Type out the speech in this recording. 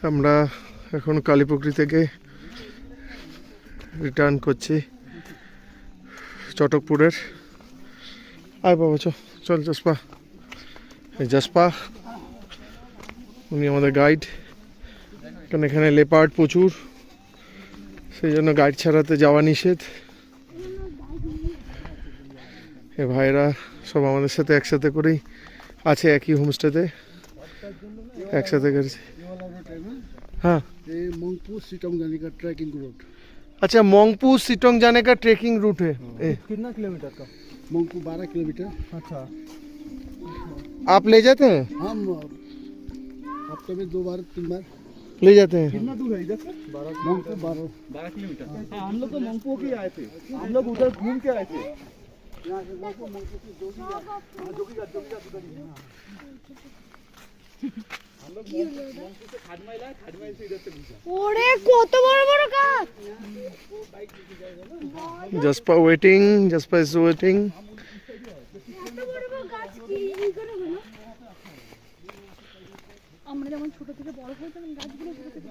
আমরা এখন কালীপুকুরি থেকে রিটার্ন করছি চটকপুরের। আয় বাবা চল জসপা। এই জসপা উনি আমাদের গাইড, কারণ এখানে লেপার্ড প্রচুর, সেই জন্য গাইড ছাড়াতে যাওয়া নিষেধ। এ ভাইরা সব আমাদের সাথে একসাথে করেই আছে, একই হোমস্টেতে একসাথে করেছে। हाँ मंगपू सिटोंग जाने का ट्रैकिंग रूट। अच्छा, मोंगपू सिटोंग जाने का ट्रैकिंग रूट है। कितना किलोमीटर का? मंगपू 12 किलोमीटर। अच्छा, आप ले जाते हैं? हम हफ्ते में 2 बार 3 बार ले जाते हैं। कितना दूर है इधर से? 12 किलोमीटर। हाँ, हम लोग तो मंगपू के आए थे, हम लोग उधर घूम के आए थे। यहाँ से मंगपू से जोगीघाट उधर ही है। ওরে কত বড় বড় গাছ। Jaspa waiting, Jaspa is waiting. এত বড় বড় গাছ কি করে হলো? আমরা যেমন ছোট থেকে বড় হয়েছিলাম গাছগুলো ছোট থেকে